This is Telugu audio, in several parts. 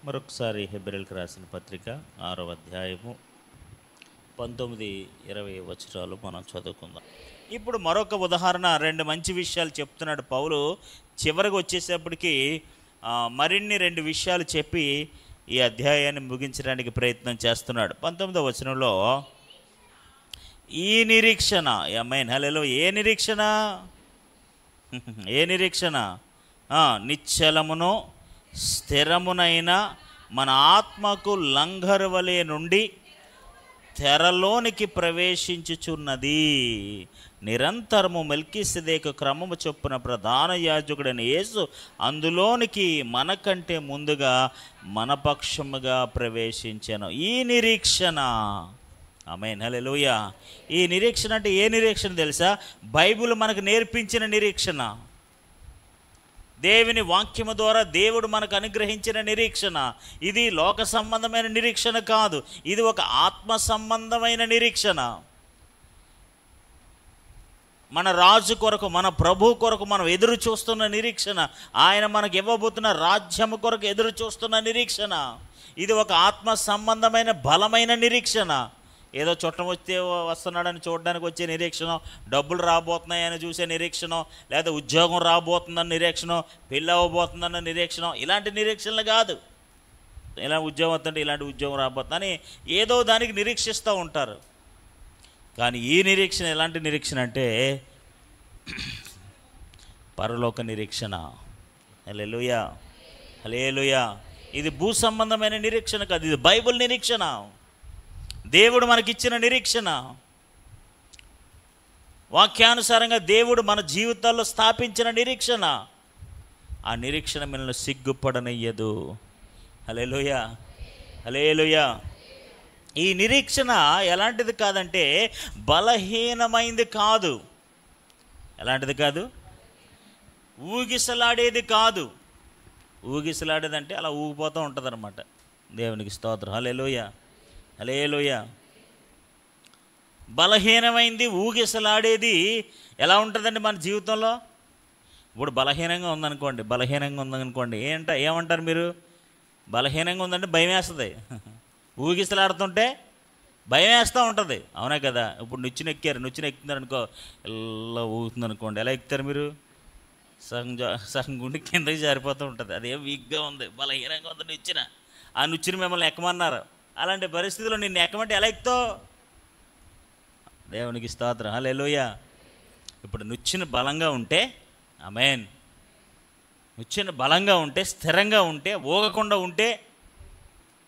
మరొకసారి హెబ్రీయులకు రాసిన పత్రిక 6వ అధ్యాయము 19-20 వచనాలు మనం చదువుకుందాం. ఇప్పుడు మరొక ఉదాహరణ, రెండు మంచి విషయాలు చెప్తున్నాడు పౌలు. చివరికి వచ్చేసేపటికి మరిన్ని రెండు విషయాలు చెప్పి ఈ అధ్యాయాన్ని ముగించడానికి ప్రయత్నం చేస్తున్నాడు. 19వ వచనంలో ఈ నిరీక్షణ, ఆమేన్ హల్లెలూయా, ఏ నిరీక్షణ? ఏ నిరీక్షణ? నిశ్చలమును స్థిరమునైన మన ఆత్మకు లంఘరువలే నుండి తెరలోనికి ప్రవేశించుచున్నది. నిరంతరము మెల్కీసెదెకు క్రమము చొప్పున ప్రధాన యాజకుడైన యేసు అందులోనికి మనకంటే ముందుగా మన పక్షముగా ప్రవేశించెను. ఈ నిరీక్షణ, ఆమేన్ హల్లెలూయా. ఈ నిరీక్షణ అంటే ఏ నిరీక్షణ తెలుసా? బైబిల్ మనకు నేర్పించిన నిరీక్షణ, దేవుని వాక్యము ద్వారా దేవుడు మనకు అనుగ్రహించిన నిరీక్షణ. ఇది లోక సంబంధమైన నిరీక్షణ కాదు, ఇది ఒక ఆత్మ సంబంధమైన నిరీక్షణ. మన రాజు కొరకు, మన ప్రభు కొరకు మనం ఎదురు చూస్తున్న నిరీక్షణ, ఆయన మనకు ఇవ్వబోతున్న రాజ్యము కొరకు ఎదురు చూస్తున్న నిరీక్షణ. ఇది ఒక ఆత్మ సంబంధమైన బలమైన నిరీక్షణ. ఏదో చుట్టం వస్తున్నాడని చూడడానికి వచ్చే నిరీక్షణ, డబ్బులు రాబోతున్నాయని చూసే నిరీక్షణ, లేదా ఉద్యోగం రాబోతుందన్న నిరీక్షణ, పెళ్ళి అవ్వబోతుందన్న నిరీక్షణ, ఇలాంటి నిరీక్షణలు కాదు. ఇలా ఉద్యోగం వస్తుంటే ఇలాంటి ఉద్యోగం రాబోతుందని ఏదో దానికి నిరీక్షిస్తూ ఉంటారు. కానీ ఈ నిరీక్షణ ఎలాంటి నిరీక్షణ అంటే పరలోక నిరీక్షణ. హల్లెలూయా, హల్లెలూయా. ఇది భూ సంబంధమైన నిరీక్షణ కాదు, ఇది బైబిల్ నిరీక్షణ, దేవుడు మనకిచ్చిన నిరీక్షణ. వాక్యానుసారంగా దేవుడు మన జీవితాల్లో స్థాపించిన నిరీక్షణ. ఆ నిరీక్షణ మనల్ని సిగ్గుపడనయ్యదు. హల్లెలూయా, హల్లెలూయా. ఈ నిరీక్షణ ఎలాంటిది కాదంటే బలహీనమైంది కాదు. ఎలాంటిది కాదు? ఊగిసలాడేది కాదు. ఊగిసలాడేదంటే అలా ఊగిపోతూ ఉంటుంది అన్నమాట. దేవునికి స్తోత్రం. హల్లెలూయా, హల్లెలూయా. బలహీనమైంది, ఊగిసలాడేది ఎలా ఉంటుందండి మన జీవితంలో? ఇప్పుడు బలహీనంగా ఉందనుకోండి, ఏమంటారు మీరు? బలహీనంగా ఉందంటే భయం వేస్తుంది. ఊగిసలాడుతుంటే భయం వేస్తూ ఉంటుంది, అవునా కదా? ఇప్పుడు నుచ్చిన ఎక్కుతున్నారు అనుకో, ఇలా ఊగుతుంది అనుకోండి, ఎలా ఎక్కుతారు మీరు? సగం గుండె కిందకి జారిపోతూ ఉంటుంది. అదేం వీక్గా ఉంది, బలహీనంగా ఉంది నుచ్చిన. ఆ నుచ్చిన మిమ్మల్ని ఎక్కమన్నారు. అలాంటి పరిస్థితుల్లో నిన్ను ఎక్కమంటే ఎలా ఎక్కుతావు? దేవునికి స్తోత్రం. హల్లెలూయా. ఇప్పుడు నుచ్చిన బలంగా ఉంటే, ఆమేన్, నుచ్చిన బలంగా ఉంటే, స్థిరంగా ఉంటే, ఊగకుండా ఉంటే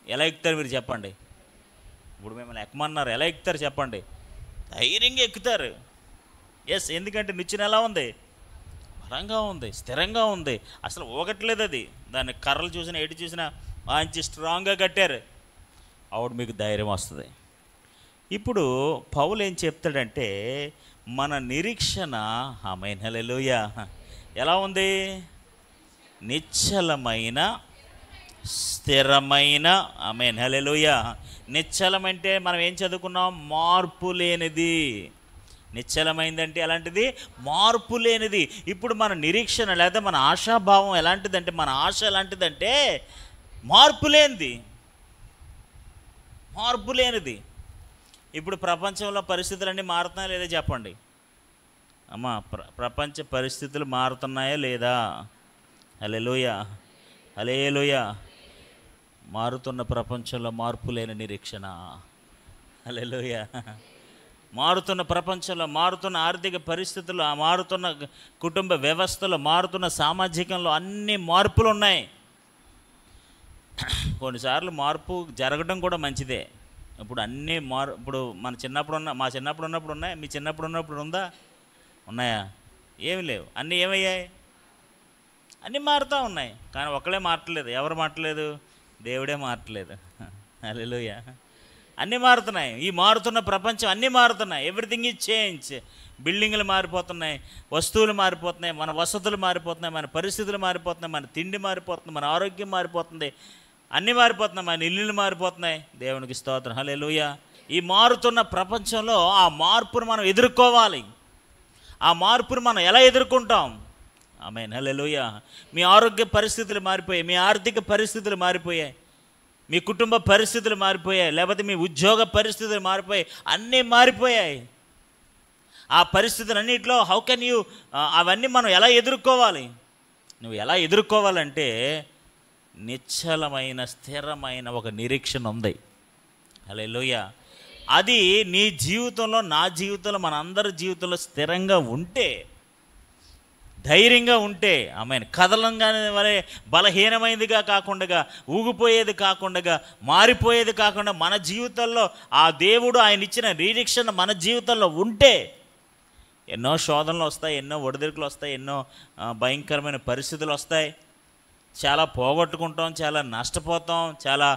ఎలా ఎక్కుతారు మీరు చెప్పండి? ఇప్పుడు మిమ్మల్ని ఎక్కమన్నారు, ఎలా ఎక్కుతారు చెప్పండి? ధైర్యంగా ఎక్కుతారు. ఎస్, ఎందుకంటే నుచ్చిన ఎలా ఉంది? బలంగా ఉంది, స్థిరంగా ఉంది, అసలు ఊగట్లేదు. అది దాన్ని కర్రలు చూసినా ఎటు చూసినా మంచి స్ట్రాంగ్గా కట్టారు. ఆవిడ మీకు ధైర్యం వస్తుంది. ఇప్పుడు పౌలు ఏం చెప్తాడంటే మన నిరీక్షణ, ఆమేన్ హల్లెలూయా, ఎలా ఉంది? నిశ్చలమైన, స్థిరమైన, ఆమేన్ హల్లెలూయా. నిశ్చలమంటే మనం ఏం చదువుకున్నాం? మార్పు లేనిది. నిశ్చలమైందంటే ఎలాంటిది? మార్పు లేనిది. ఇప్పుడు మన నిరీక్షణ లేదా మన ఆశాభావం ఎలాంటిదంటే, మన ఆశ ఎలాంటిదంటే మార్పు లేనిది. మార్పు లేనిది. ఇప్పుడు ప్రపంచంలో పరిస్థితులన్నీ మారుతున్నాయా లేదా చెప్పండి అమ్మా? ప్రపంచ పరిస్థితులు మారుతున్నాయా లేదా? హల్లెలూయా, హల్లెలూయా. మారుతున్న ప్రపంచంలో మార్పు లేని నిరీక్షణ. హల్లెలూయా. మారుతున్న ప్రపంచంలో, మారుతున్న ఆర్థిక పరిస్థితుల్లో, మారుతున్న కుటుంబ వ్యవస్థలో, మారుతున్న సామాజికంలో అన్ని మార్పులు ఉన్నాయి. కొన్నిసార్లు మార్పు జరగడం కూడా మంచిదే. ఇప్పుడు అన్నీ ఇప్పుడు మా చిన్నప్పుడు ఉన్నప్పుడు ఉన్నాయి, మీ చిన్నప్పుడు ఉన్నప్పుడు ఉన్నాయా? ఏమి లేవు. అన్నీ ఏమయ్యాయి? అన్నీ మారుతూ ఉన్నాయి. కానీ ఒకళ్ళే మారట్లేదు. ఎవరు మారట్లేదు? దేవుడే మారట్లేదు. హల్లెలూయా. అన్నీ మారుతున్నాయి. ఈ మారుతున్న ప్రపంచం అన్నీ మారుతున్నాయి. Everything is change. బిల్డింగ్లు మారిపోతున్నాయి, వస్తువులు మారిపోతున్నాయి, మన వసతులు మారిపోతున్నాయి, మన పరిస్థితులు మారిపోతున్నాయి, మన తిండి మారిపోతుంది, మన ఆరోగ్యం మారిపోతుంది, అన్నీ మారిపోతున్నాయి, మన ఇల్లులు మారిపోతున్నాయి. దేవునికి స్తోత్రం. హల్లెలూయా. ఈ మారుతున్న ప్రపంచంలో ఆ మార్పును మనం ఎదుర్కోవాలి. ఆ మార్పును మనం ఎలా ఎదుర్కొంటాం? ఆమేన్, హల్లెలూయా. మీ ఆరోగ్య పరిస్థితులు మారిపోయాయి, మీ ఆర్థిక పరిస్థితులు మారిపోయాయి, మీ కుటుంబ పరిస్థితులు మారిపోయాయి, లేకపోతే మీ ఉద్యోగ పరిస్థితులు మారిపోయాయి, అన్నీ మారిపోయాయి. ఆ పరిస్థితులన్నింటిలో హౌ కెన్ యూ, అవన్నీ మనం ఎలా ఎదుర్కోవాలి? నువ్వు ఎలా ఎదుర్కోవాలంటే నిశ్చలమైన స్థిరమైన ఒక నిరీక్షణ ఉంది. హల్లెలూయా. అది నీ జీవితంలో, నా జీవితంలో, మన అందరి జీవితంలో స్థిరంగా ఉంటే, ధైర్యంగా ఉంటే, ఆమెన్, కదలంగానే వరే బలహీనమైనదిగా కాకుండా, ఊగిపోయేది కాకుండా, మారిపోయేది కాకుండా, మన జీవితంలో ఆ దేవుడు ఆయన ఇచ్చిన నిరీక్షణ మన జీవితంలో ఉంటే ఎన్నో శోధనలు వస్తాయి, ఎన్నో ఒడిదుడుకులు వస్తాయి, ఎన్నో భయంకరమైన పరిస్థితులు వస్తాయి, చాలా పోగొట్టుకుంటాం, చాలా నష్టపోతాం, చాలా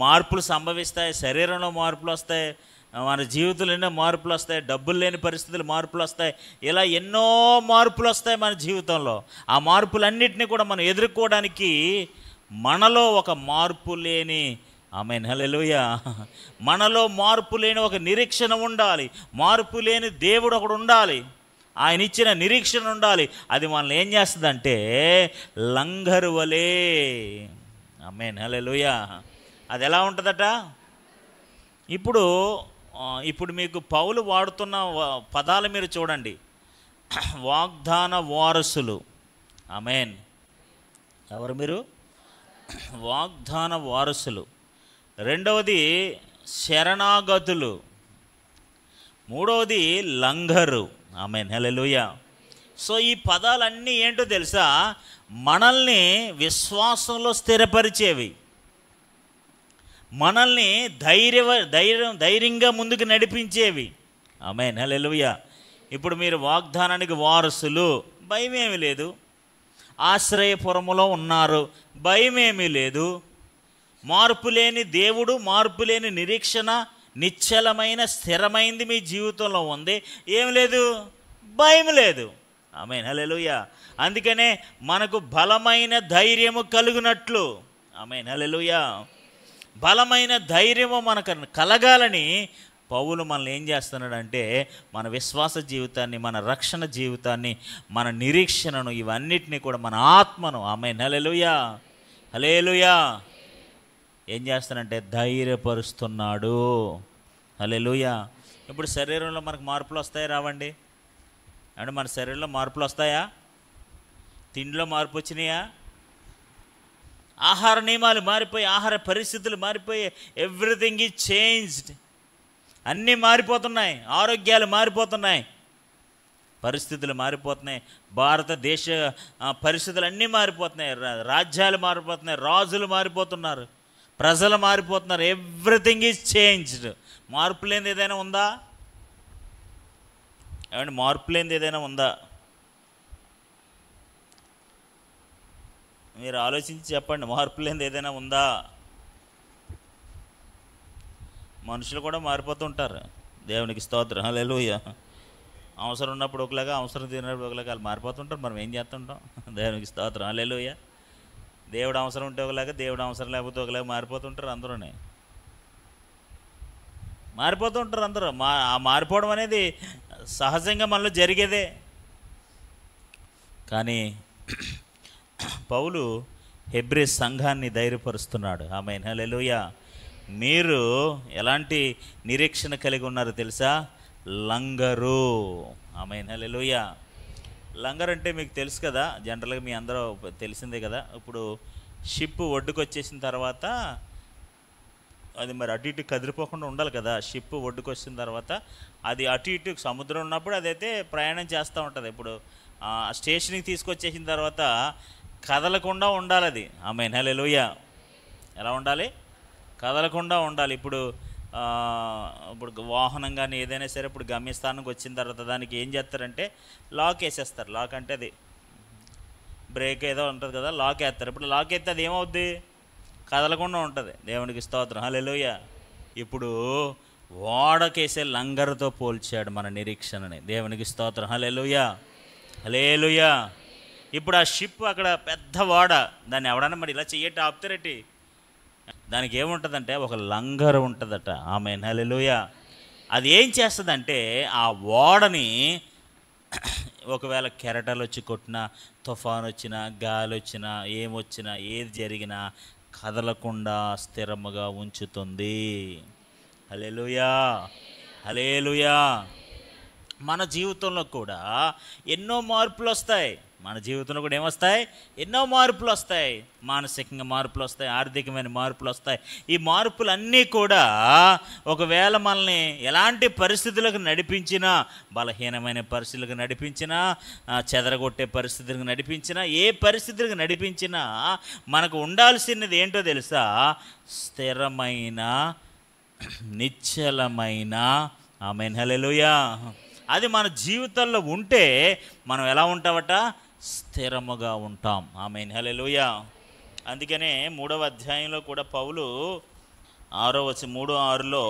మార్పులు సంభవిస్తాయి, శరీరంలో మార్పులు వస్తాయి, మన జీవితంలో ఎన్నో మార్పులు వస్తాయి, డబ్బులు లేని పరిస్థితులు మార్పులు వస్తాయి, ఇలా ఎన్నో మార్పులు వస్తాయి మన జీవితంలో. ఆ మార్పులన్నింటినీ కూడా మనం ఎదుర్కోవడానికి మనలో ఒక మార్పు లేని, ఆమేన్, హల్లెలూయా, మనలో మార్పు లేని ఒక నిరీక్షణ ఉండాలి. మార్పు లేని దేవుడు ఒకడు ఉండాలి, ఆయన ఇచ్చిన నిరీక్షణ ఉండాలి. అది మనల్ని ఏం చేస్తుందంటే లంగరు వలే, ఆమేన్, హల్లెలూయా. అది ఎలా ఉంటుందట? ఇప్పుడు మీకు పౌలు వాడుతున్న పదాలు మీరు చూడండి. వాగ్దాన వారసులు, ఆమేన్. ఎవరు మీరు? వాగ్దాన వారసులు. రెండవది శరణాగతులు. మూడవది లంగరు, ఆమేన్, హల్లెలూయా. సో ఈ పదాలన్నీ ఏంటో తెలుసా? మనల్ని విశ్వాసంలో స్థిరపరిచేవి, మనల్ని ధైర్యంగా ముందుకు నడిపించేవి, ఆమేన్, హల్లెలూయా. ఇప్పుడు మీరు వాగ్దానానికి వారసులు, భయమేమీ లేదు. ఆశ్రయపురములో ఉన్నారు, భయమేమీ లేదు. మార్పు లేని దేవుడు, మార్పు లేని నిరీక్షణ, నిశ్చలమైన స్థిరమైంది మీ జీవితంలో ఉంది, ఏం లేదు, భయం లేదు, ఆమేన్, హల్లెలూయా. అందుకనే మనకు బలమైన ధైర్యము కలుగునట్లు, ఆమేన్, హల్లెలూయా, బలమైన ధైర్యము మనకు కలగాలని పౌలు మనల్ని ఏం చేస్తున్నాడంటే మన విశ్వాస జీవితాన్ని, మన రక్షణ జీవితాన్ని, మన నిరీక్షణను, ఇవన్నిటినీ కూడా, మన ఆత్మను, ఆమేన్, హల్లెలూయా, హల్లెలూయా, ఏం చేస్తానంటే ధైర్యపరుస్తున్నాడు, హల్లెలూయా. ఇప్పుడు శరీరంలో మనకు మార్పులు వస్తాయా, రావండి? అంటే మన శరీరంలో మార్పులు వస్తాయా? తిండిలో మార్పు వచ్చినాయా? ఆహార నియమాలు మారిపోయి, ఆహార పరిస్థితులు మారిపోయి, ఎవ్రీథింగ్ ఈజ్ చేంజ్డ్. అన్నీ మారిపోతున్నాయి, ఆరోగ్యాలు మారిపోతున్నాయి, పరిస్థితులు మారిపోతున్నాయి, భారతదేశ పరిస్థితులు అన్నీ మారిపోతున్నాయి, రాజ్యాలు మారిపోతున్నాయి, రాజులు మారిపోతున్నారు, ప్రజలు మారిపోతున్నారు. Everything is changed. మార్పు లేనిది ఏదైనా ఉందా? ఏమంటే మార్పు లేనిది ఏదైనా ఉందా? మీరు ఆలోచించి చెప్పండి, మార్పు లేనిది ఏదైనా ఉందా? మనుషులు కూడా మారిపోతుంటారు, దేవునికి స్తోత్రం, హల్లెలూయా. అవసరం ఉన్నప్పుడు ఒకలాగా, అవసరం తిన్నప్పుడు ఒకలాగా వాళ్ళు మారిపోతుంటారు. మనం ఏం చేస్తుంటాం? దేవునికి స్తోత్రం, హల్లెలూయా. దేవుడు అవసరం ఉంటే ఒకలాగా, దేవుడు అవసరం లేకపోతే ఒకలాగా మారిపోతుంటారు. అందరూనే మారిపోతుంటారు అందరూ. ఆ మారిపోవడం అనేది సహజంగా మనలో జరిగేదే. కానీ పౌలు హెబ్రీ సంఘాన్ని ధైర్యపరుస్తున్నాడు, ఆమేన్, హల్లెలూయా. మీరు ఎలాంటి నిరీక్షణ కలిగి ఉన్నారు తెలుసా? లంగరు, ఆమేన్, హల్లెలూయా. లంగర్ అంటే మీకు తెలుసు కదా, జనరల్గా మీ అందరూ తెలిసిందే కదా. ఇప్పుడు షిప్ ఒడ్డుకు వచ్చేసిన తర్వాత అది మరి అటు ఇటు కదిలిపోకుండా ఉండాలి కదా. షిప్ ఒడ్డుకు వచ్చిన తర్వాత అది అటు ఇటు సముద్రం ఉన్నప్పుడు అదైతే ప్రయాణం చేస్తూ ఉంటుంది. ఇప్పుడు స్టేషన్కి తీసుకొచ్చేసిన తర్వాత కదలకుండా ఉండాలి అది, ఆమేన్, హల్లెలూయా. ఎలా ఉండాలి? కదలకుండా ఉండాలి. ఇప్పుడు వాహనం కానీ ఏదైనా సరే ఇప్పుడు గమ్యస్థానానికి వచ్చిన తర్వాత దానికి ఏం చేస్తారంటే లాక్ వేసేస్తారు. లాక్ అంటే అది బ్రేక్ ఏదో ఉంటుంది కదా, లాక్ వేస్తారు. ఇప్పుడు లాక్ వేస్తే అది ఏమవుద్ది? కదలకుండా ఉంటుంది. దేవునికి స్తోత్రం, హల్లెలూయా. ఇప్పుడు ఓడకేసే లంగరుతో పోల్చాడు మన నిరీక్షణని, దేవునికి స్తోత్రం, హల్లెలూయా, హల్లెలూయా. ఇప్పుడు ఆ షిప్ అక్కడ పెద్ద ఓడ, దాన్ని ఎవడన్నా మరి ఇలా చెయ్యట్టి ఆపుతారటి, దానికి ఏముంటుందంటే ఒక లంగరు ఉంటుందట, ఆమేన్, హల్లెలూయా. అది ఏం చేస్తుందంటే ఆ ఓడని ఒకవేళ కెరటాలు వచ్చి కొట్టినా, తుఫాను వచ్చినా, గాలి వచ్చినా, ఏమొచ్చినా, ఏది జరిగినా కదలకుండా స్థిరముగా ఉంచుతుంది. హల్లెలూయా, హల్లెలూయా. మన జీవితంలో కూడా ఎన్నో మార్పులు వస్తాయి. మన జీవితంలో కూడా ఏమొస్తాయి? ఎన్నో మార్పులు వస్తాయి. మానసికంగా మార్పులు వస్తాయి, ఆర్థికమైన మార్పులు వస్తాయి. ఈ మార్పులన్నీ కూడా ఒకవేళ మనల్ని ఎలాంటి పరిస్థితులకు నడిపించినా, బలహీనమైన పరిస్థితులకు నడిపించినా, చెదరగొట్టే పరిస్థితులకు నడిపించినా, ఏ పరిస్థితులకు నడిపించినా మనకు ఉండాల్సినది ఏంటో తెలుసా? స్థిరమైన, నిశ్చలమైన, ఆమేన్, హల్లెలూయా. అది మన జీవితంలో ఉంటే మనం ఎలా ఉంటామట? స్థిరముగా ఉంటాం. ఆమేన్, హల్లెలూయా. అందుకనే 3వ అధ్యాయంలో కూడా పౌలు 3:6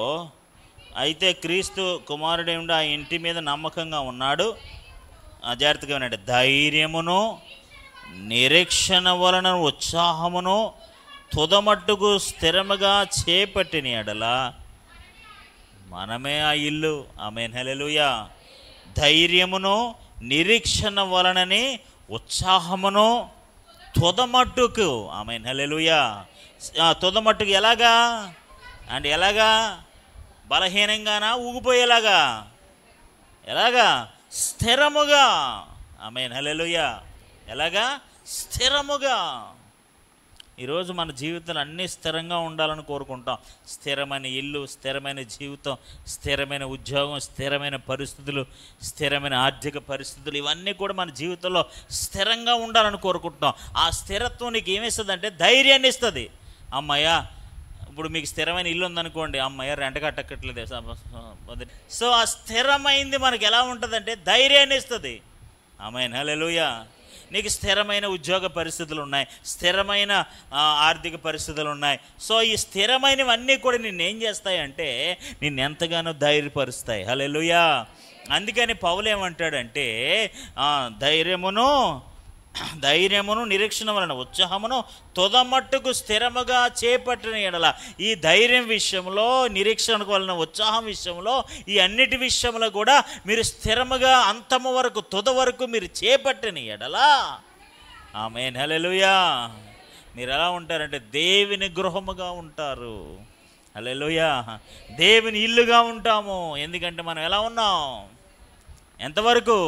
అయితే క్రీస్తు కుమారుడేమిటి ఆ ఇంటి మీద నమ్మకంగా ఉన్నాడు, జాగ్రత్తగా ఉన్నాడు, ధైర్యమును నిరీక్షణ వలన ఉత్సాహమును తుదమట్టుకు స్థిరముగా చేపట్టిన ఎడల మనమే ఆ ఇల్లు. ఆమేన్, హల్లెలూయా. ధైర్యమును నిరీక్షణ వలనని ఉత్సాహమును తుదమట్టుకు, ఆమేన్, హల్లెలూయా. తుదమట్టుకు ఎలాగా అంటే ఎలాగా? బలహీనంగానా? ఊగిపోయేలాగా? ఎలాగా? స్థిరముగా. ఆమేన్, హల్లెలూయా. ఎలాగా? స్థిరముగా. ఈరోజు మన జీవితాలు అన్నీ స్థిరంగా ఉండాలని కోరుకుంటాం. స్థిరమైన ఇల్లు, స్థిరమైన జీవితం, స్థిరమైన ఉద్యోగం, స్థిరమైన పరిస్థితులు, స్థిరమైన ఆర్థిక పరిస్థితులు, ఇవన్నీ కూడా మన జీవితంలో స్థిరంగా ఉండాలని కోరుకుంటాం. ఆ స్థిరత్వం నీకు ఏమిస్తుంది అంటే ధైర్యాన్ని ఇస్తుంది. అమ్మయ్య, ఇప్పుడు మీకు స్థిరమైన ఇల్లు ఉందనుకోండి, అమ్మయ్య రెంట్ కట్టక్కట్లేదు. సో ఆ స్థిరమైంది మనకి ఎలా ఉంటుందంటే ధైర్యాన్ని ఇస్తుంది. ఆమేన్, హల్లెలూయా. నీకు స్థిరమైన ఉద్యోగ పరిస్థితులు ఉన్నాయి, స్థిరమైన ఆర్థిక పరిస్థితులు ఉన్నాయి. సో ఈ స్థిరమైనవన్నీ కూడా నిన్నేం చేస్తాయంటే నిన్ను ఎంతగానో ధైర్యపరుస్తాయి. హల్లెలూయా. అందుకని పౌలు ఏమంటాడంటే ధైర్యమును నిరీక్షణ వలన ఉత్సాహమును తుదమట్టుకు స్థిరముగా చేపట్టిన ఎడల. ఈ ధైర్యం విషయంలో, నిరీక్షణ వలన ఉత్సాహం విషయంలో, ఈ అన్నిటి విషయంలో కూడా మీరు స్థిరముగా అంతము వరకు, తుద వరకు మీరు చేపట్టిన ఎడల, ఆమేన్, హల్లెలూయా, మీరు ఎలా ఉంటారంటే దేవుని గృహముగా ఉంటారు. హల్లెలూయా. దేవుని ఇల్లుగా ఉంటాము. ఎందుకంటే మనం ఎలా ఉన్నాం? ఎంతవరకు?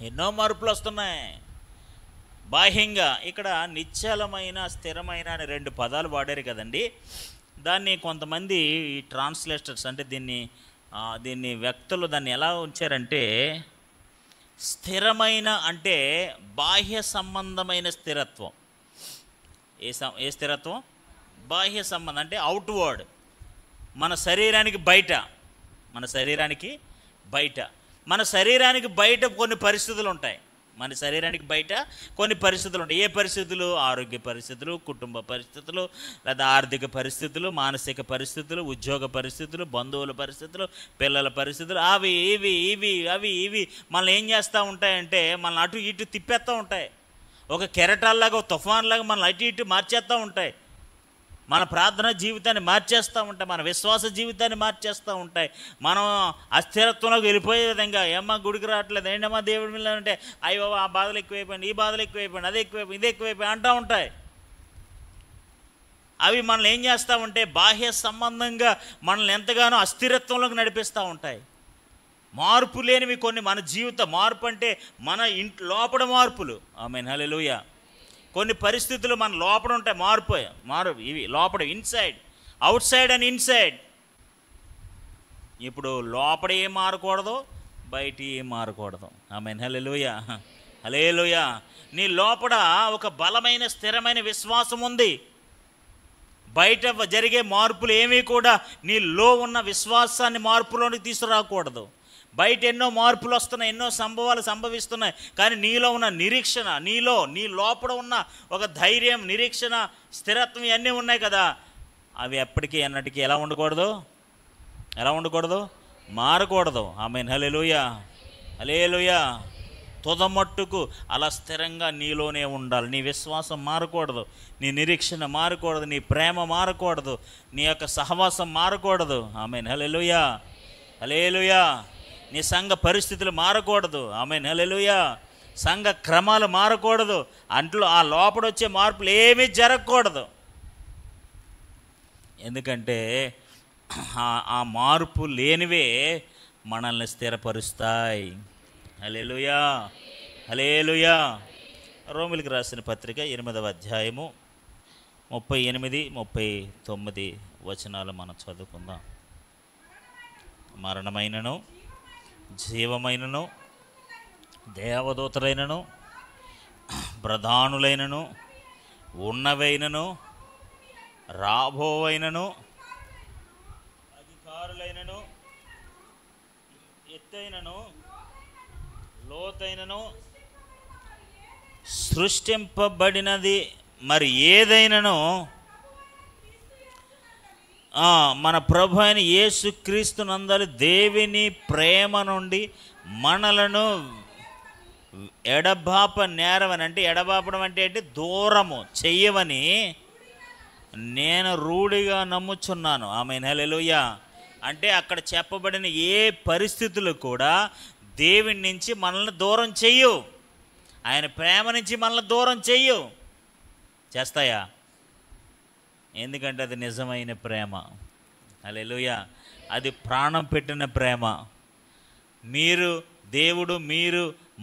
ఎన్నో మార్పులు వస్తున్నాయి బాహ్యంగా. ఇక్కడ నిశ్చలమైన, స్థిరమైన అని 2 పదాలు వాడారు కదండి. దాన్ని కొంతమంది ఈ ట్రాన్స్లేటర్స్ అంటే దీన్ని వ్యక్తులు దాన్ని ఎలా ఉంచారంటే, స్థిరమైన అంటే బాహ్య సంబంధమైన స్థిరత్వం. ఏ స్థిరత్వం? బాహ్య సంబంధం అంటే అవుట్వర్డ్, మన శరీరానికి బయట. మన శరీరానికి బయట కొన్ని పరిస్థితులు ఉంటాయి. మన శరీరానికి బయట కొన్ని పరిస్థితులు ఉంటాయి. ఏ పరిస్థితులు? ఆరోగ్య పరిస్థితులు, కుటుంబ పరిస్థితులు, లేదా ఆర్థిక పరిస్థితులు, మానసిక పరిస్థితులు, ఉద్యోగ పరిస్థితులు, బంధువుల పరిస్థితులు, పిల్లల పరిస్థితులు, అవి ఇవి మనల్ని ఏం చేస్తూ ఉంటాయంటే మనల్ని అటు ఇటు తిప్పేస్తూ ఉంటాయి. ఒక కెరటాల్లాగా, ఒక తుఫాన్లాగా మనల్ని అటు ఇటు మార్చేస్తూ ఉంటాయి. మన ప్రార్థన జీవితాన్ని మార్చేస్తూ ఉంటాయి, మన విశ్వాస జీవితాన్ని మార్చేస్తూ ఉంటాయి. మనం అస్థిరత్వంలోకి వెళ్ళిపోయే విధంగా, ఏమ్మా గుడికి రావట్లేదు, ఏంటమ్మా దేవుడి మీద అంటే, అయ్యో ఆ బాధలు ఎక్కువైపోయింది, ఈ బాధలు ఎక్కువైపోయింది, అది ఎక్కువైపోయింది, ఇది ఎక్కువైపోయింది అంటూ ఉంటాయి. అవి మనల్ని ఏం చేస్తూ ఉంటే బాహ్య సంబంధంగా మనల్ని ఎంతగానో అస్థిరత్వంలోకి నడిపిస్తూ ఉంటాయి. మార్పు లేనివి కొన్ని మన జీవిత మార్పు అంటే మన ఇంటి లోపల మార్పులు. ఆమేన్, హల్లెలూయా. కొన్ని పరిస్థితులు మన లోపల ఉంటాయి, ఇవి లోపల, inside, out side and inside. ఇప్పుడు లోపల ఏం మారకూడదు, బయట ఏం మారకూడదు. ఆమేన్, హల్లెలూయా, హల్లెలూయా. నీ లోపల ఒక బలమైన, స్థిరమైన విశ్వాసం ఉంది. బయట జరిగే మార్పులు ఏమీ కూడా నీలో ఉన్న విశ్వాసాన్ని మార్పులోనికి తీసుకురాకూడదు. బయట ఎన్నో మార్పులు వస్తున్నాయి, ఎన్నో సంభవాలు సంభవిస్తున్నాయి, కానీ నీలో ఉన్న నిరీక్షణ, నీ లోపల ఉన్న ఒక ధైర్యం, నిరీక్షణ, స్థిరత్వం ఇవన్నీ ఉన్నాయి కదా, అవి ఎప్పటికీ ఎన్నటికీ ఎలా ఉండకూడదు? మారకూడదు. ఆమేన్, హల్లెలూయా, హల్లెలూయా. తుదమట్టుకు అలా స్థిరంగా నీలోనే ఉండాలి. నీ విశ్వాసం మారకూడదు, నీ నిరీక్షణ మారకూడదు, నీ ప్రేమ మారకూడదు, నీ యొక్క సహవాసం మారకూడదు. ఆమేన్, హల్లెలూయా, హల్లెలూయా. నీ సంఘ పరిస్థితులు మారకూడదు. ఆమేన్, హల్లెలూయా. సంఘ క్రమాలు మారకూడదు. అంట్లో ఆ లోపల వచ్చే మార్పులు ఏమీ జరగకూడదు. ఎందుకంటే ఆ మార్పు లేనివే మనల్ని స్థిరపరుస్తాయి. హల్లెలూయా, హల్లెలూయా. రోమిలికి రాసిన పత్రిక 8వ అధ్యాయము 38, 39 వచనాలు మనం చదువుకుందాం. మరణమైనను, జీవమైనను, దేవదూతలైనను, ప్రధానులైనను, ఉన్నవైనను, రాబోవైనను, అధికారులైనను, ఎత్తైనను, లోతైనను, సృష్టింపబడినది మరి ఏదైనను మన ప్రభు అయిన యేసుక్రీస్తునందలి దేవుని ప్రేమ నుండి మనలను నేరవని, అంటే ఎడబాపడం అంటే ఏంటి? దూరము చెయ్యవని నేను రూఢిగా నమ్ముచున్నాను. ఆమేన్, హల్లెలూయా. అంటే అక్కడ చెప్పబడిన ఏ పరిస్థితులు కూడా దేవుని నుంచి మనల్ని దూరం చెయ్యు. ఆయన ప్రేమ నుంచి మనల్ని దూరం చెయ్యు. చేస్తాయా? ఎందుకంటే అది నిజమైన ప్రేమ. హల్లెలూయా. అది ప్రాణం పెట్టిన ప్రేమ.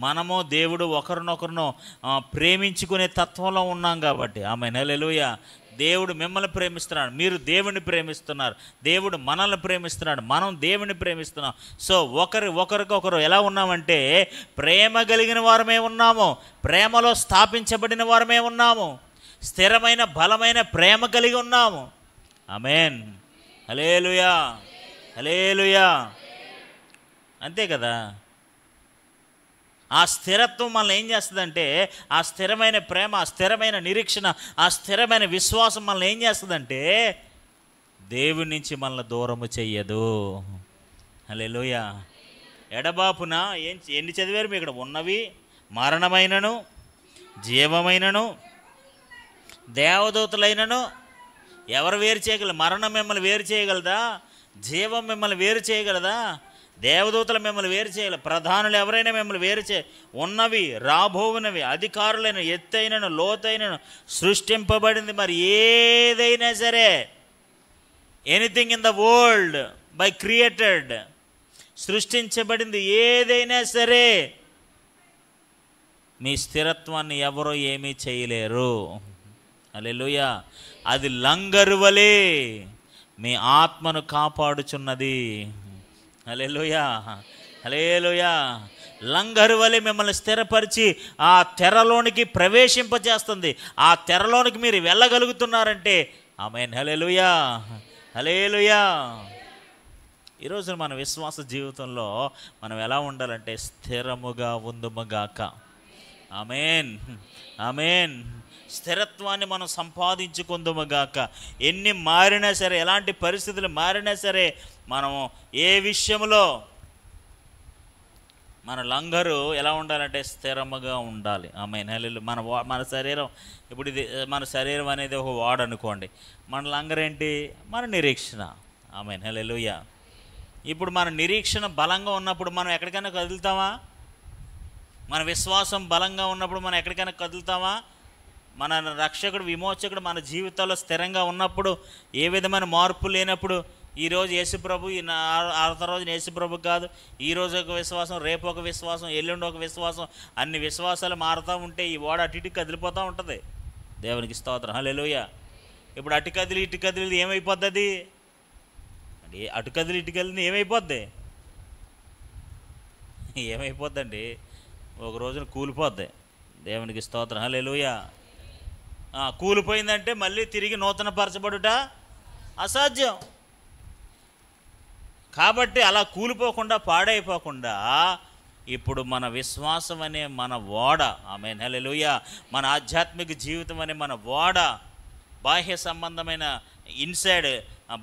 మనము దేవుడు ఒకరినొకరును ప్రేమించుకునే తత్వంలో ఉన్నాం కాబట్టి. ఆమేన్, హల్లెలూయా. దేవుడు మిమ్మల్ని ప్రేమిస్తున్నాడు, మీరు దేవుని ప్రేమిస్తున్నారు. దేవుడు మనల్ని ప్రేమిస్తున్నాడు, మనం దేవుని ప్రేమిస్తున్నాం. సో ఒకరికొకరు ఎలా ఉన్నామంటే ప్రేమ కలిగిన వారమే ఉన్నాము, ప్రేమలో స్థాపించబడిన వారమే ఉన్నాము, స్థిరమైన బలమైన ప్రేమ కలిగి ఉన్నాము. ఆమేన్, హల్లెలూయా, హల్లెలూయా. అంతే కదా. ఆ స్థిరత్వం మనల్ని ఏం చేస్తుందంటే, ఆ స్థిరమైన ప్రేమ, ఆ స్థిరమైన నిరీక్షణ, ఆ స్థిరమైన విశ్వాసం మనల్ని ఏం చేస్తుందంటే దేవుని నుంచి మనల్ని దూరము చెయ్యదు. హల్లెలూయా. ఎడబాపున ఎన్ని చదివారు మీ ఇక్కడ? ఉన్నవి, మరణమైనను, జీవమైనను, దేవదూతలైనను. ఎవరు వేరు చేయగలరు? మరణం మిమ్మల్ని వేరు చేయగలదా? జీవం మిమ్మల్ని వేరు చేయగలదా? దేవదూతలు మిమ్మల్ని వేరు చేయగలరు. ప్రధానులు ఎవరైనా మిమ్మల్ని వేరు ఉన్నవి, రాబోవునవి, అధికారులైన, ఎత్తైనను, లోతైనను, సృష్టింపబడింది మరి ఏదైనా సరే, anything in the world by created, సృష్టించబడింది ఏదైనా సరే మీ స్థిరత్వాన్ని ఎవరో ఏమీ చేయలేరు. హల్లెలూయా. అది లంగరు వలె మీ ఆత్మను కాపాడుచున్నది. హల్లెలూయా, హల్లెలూయా. లంగరు వలె మిమ్మల్ని స్థిరపరిచి ఆ తెరలోనికి ప్రవేశింపజేస్తుంది. ఆ తెరలోనికి మీరు వెళ్ళగలుగుతున్నారంటే ఆమేన్, హల్లెలూయా, హల్లెలూయా. ఈరోజు మన విశ్వాస జీవితంలో మనం ఎలా ఉండాలంటే స్థిరముగా ఉందుముగాక. ఆమేన్, ఆమేన్. స్థిరత్వాన్ని మనం సంపాదించుకుందుముగాక. ఎన్ని మారినా సరే, ఎలాంటి పరిస్థితులు మారినా సరే, మనము ఏ విషయంలో మన లంగరు ఎలా ఉండాలంటే స్థిరముగా ఉండాలి. ఆమేన్, హల్లెలూయా. మన శరీరం, ఇప్పుడు ఇది మన శరీరం అనేది ఒక వాడు అనుకోండి. మన లంగర్ ఏంటి? మన నిరీక్షణ. ఆమేన్, హల్లెలూయా. ఇప్పుడు మన నిరీక్షణ బలంగా ఉన్నప్పుడు మనం ఎక్కడికైనా కదులుతామా? మన విశ్వాసం బలంగా ఉన్నప్పుడు మనం ఎక్కడికైనా కదులుతామా? మన రక్షకుడు, విమోచకుడు మన జీవితాల్లో స్థిరంగా ఉన్నప్పుడు, ఏ విధమైన మార్పు లేనప్పుడు, ఈరోజు యేసుప్రభు, ఆ రోజున యేసుప్రభు కాదు, ఈరోజు ఒక విశ్వాసం, రేపు ఒక విశ్వాసం, ఎల్లుండి ఒక విశ్వాసం, అన్ని విశ్వాసాలు మారుతూ ఉంటే ఈ ఓడ అటు ఇటు కదిలిపోతూ ఉంటుంది. దేవునికి స్తోత్రం, హల్లెలూయా. ఇప్పుడు అటు కదిలి ఇటు కదిలి ఏమైపోద్ది? అది అటు కదిలి ఇటు కదిలి ఏమైపోద్ది? ఏమైపోద్దండి? ఒక రోజున కూలిపోద్ది. దేవునికి స్తోత్రం, హల్లెలూయా. కూలిపోయిందంటే మళ్ళీ తిరిగి నూతనపరచబడుట అసాధ్యం. కాబట్టి అలా కూలిపోకుండా, పాడైపోకుండా ఇప్పుడు మన విశ్వాసం అనే మన ఓడ, ఆమేన్, హల్లెలూయా, మన ఆధ్యాత్మిక జీవితం అనే మన ఓడ, బాహ్య సంబంధమైన ఇన్సైడ్,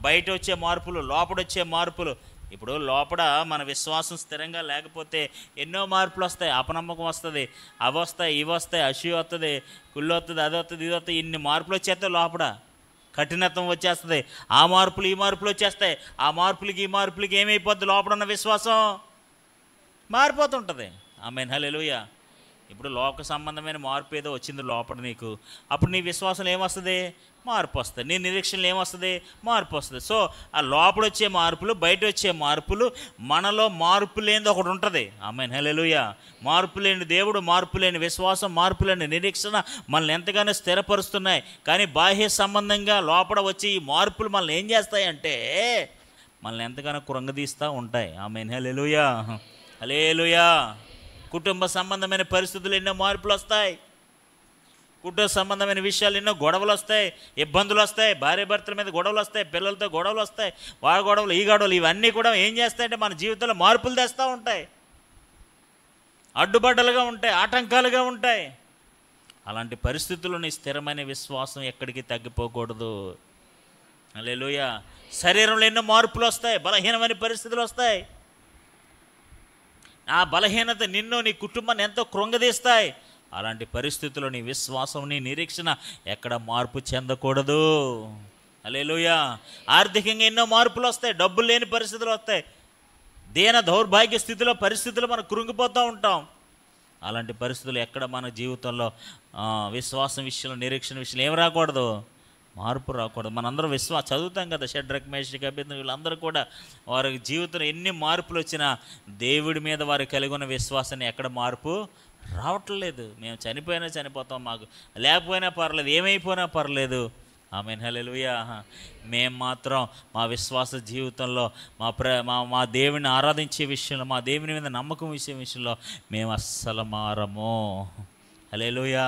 బయట వచ్చే మార్పులు, లోపడొచ్చే మార్పులు. ఇప్పుడు లోపల మన విశ్వాసం స్థిరంగా లేకపోతే ఎన్నో మార్పులు వస్తాయి. అపనమ్మకం వస్తుంది, అవి వస్తాయి, ఇవి వస్తాయి, అసూయ వస్తుంది, కుళ్ళు వస్తుంది, అది వస్తుంది, ఇది వస్తుంది. ఇన్ని మార్పులు వచ్చేస్తాయి. లోపల కఠినత్వం వచ్చేస్తుంది. ఆ మార్పులు ఈ మార్పులు వచ్చేస్తాయి. ఆ మార్పులకి ఈ మార్పులకి ఏమైపోద్ది? లోపల ఉన్న విశ్వాసం మారిపోతుంటుంది. ఆమేన్, హల్లెలూయా. ఇప్పుడు లోక సంబంధమైన మార్పు ఏదో వచ్చింది లోపల నీకు, అప్పుడు నీ విశ్వాసంలో ఏమొస్తుంది? మార్పు వస్తుంది. నీ నిరీక్షణలో ఏమొస్తుంది? మార్పు వస్తుంది. సో ఆ లోపల వచ్చే మార్పులు, బయట వచ్చే మార్పులు, మనలో మార్పు లేనిది ఒకటి ఉంటుంది. ఆమేన్, హల్లెలూయా. మార్పు లేని దేవుడు, మార్పు లేని విశ్వాసం, మార్పు లేని నిరీక్షణ మనల్ని ఎంతగానో స్థిరపరుస్తున్నాయి. కానీ బాహ్య సంబంధంగా లోపల వచ్చి ఈ మార్పులు మనల్ని ఏం చేస్తాయంటే మనల్ని ఎంతగానో కృంగదీస్తూ ఉంటాయి. ఆమేన్, హల్లెలూయా, హల్లెలూయా. కుటుంబ సంబంధమైన పరిస్థితులు ఎన్నో మార్పులు వస్తాయి. కుటుంబ సంబంధమైన విషయాలు ఎన్నో గొడవలు వస్తాయి, ఇబ్బందులు వస్తాయి. భార్య భర్తల మీద గొడవలు వస్తాయి, పిల్లలతో గొడవలు వస్తాయి, వాళ్ళ గొడవలు, ఈ గొడవలు, ఇవన్నీ కూడా ఏం చేస్తాయంటే మన జీవితంలో మార్పులు తెస్తూ ఉంటాయి, అడ్డుబడ్డలుగా ఉంటాయి, ఆటంకాలుగా ఉంటాయి. అలాంటి పరిస్థితుల్లోని స్థిరమైన విశ్వాసం ఎక్కడికి తగ్గిపోకూడదు. హల్లెలూయా. శరీరంలో ఎన్నో మార్పులు వస్తాయి, బలహీనమైన పరిస్థితులు వస్తాయి. ఆ బలహీనత నిన్ను, నీ కుటుంబాన్ని ఎంతో కృంగదీస్తాయి. అలాంటి పరిస్థితుల్లో నీ విశ్వాసం, నీ నిరీక్షణ ఎక్కడ మార్పు చెందకూడదు. హల్లెలూయా. ఆర్థికంగా ఎన్నో మార్పులు వస్తాయి, డబ్బులు లేని పరిస్థితులు వస్తాయి, దీన దౌర్భాగ్య స్థితిలో పరిస్థితులు మనం కృంగిపోతూ ఉంటాం. అలాంటి పరిస్థితులు ఎక్కడ మన జీవితంలో విశ్వాసం విషయంలో, నిరీక్షణ విషయంలో ఏం రాకూడదు? మార్పు రాకూడదు. మనందరం చదువుతాం కదా, షడ్రక్ మేషక్ అబేద్నెగో వీళ్ళందరూ కూడా వారి జీవితంలో ఎన్ని మార్పులు వచ్చినా దేవుడి మీద వారు కలిగి ఉన్న విశ్వాసాన్ని ఎక్కడ మార్పు రావట్లేదు. మేము చనిపోయినా చనిపోతాం, మాకు లేకపోయినా పర్లేదు, ఏమైపోయినా పర్లేదు. ఆమేన్, హల్లెలూయా. మేము మాత్రం మా విశ్వాస జీవితంలో మా దేవుని ఆరాధించే విషయంలో, మా దేవుని మీద నమ్మకం విషయంలో మేము అస్సలు మారము. హల్లెలూయా.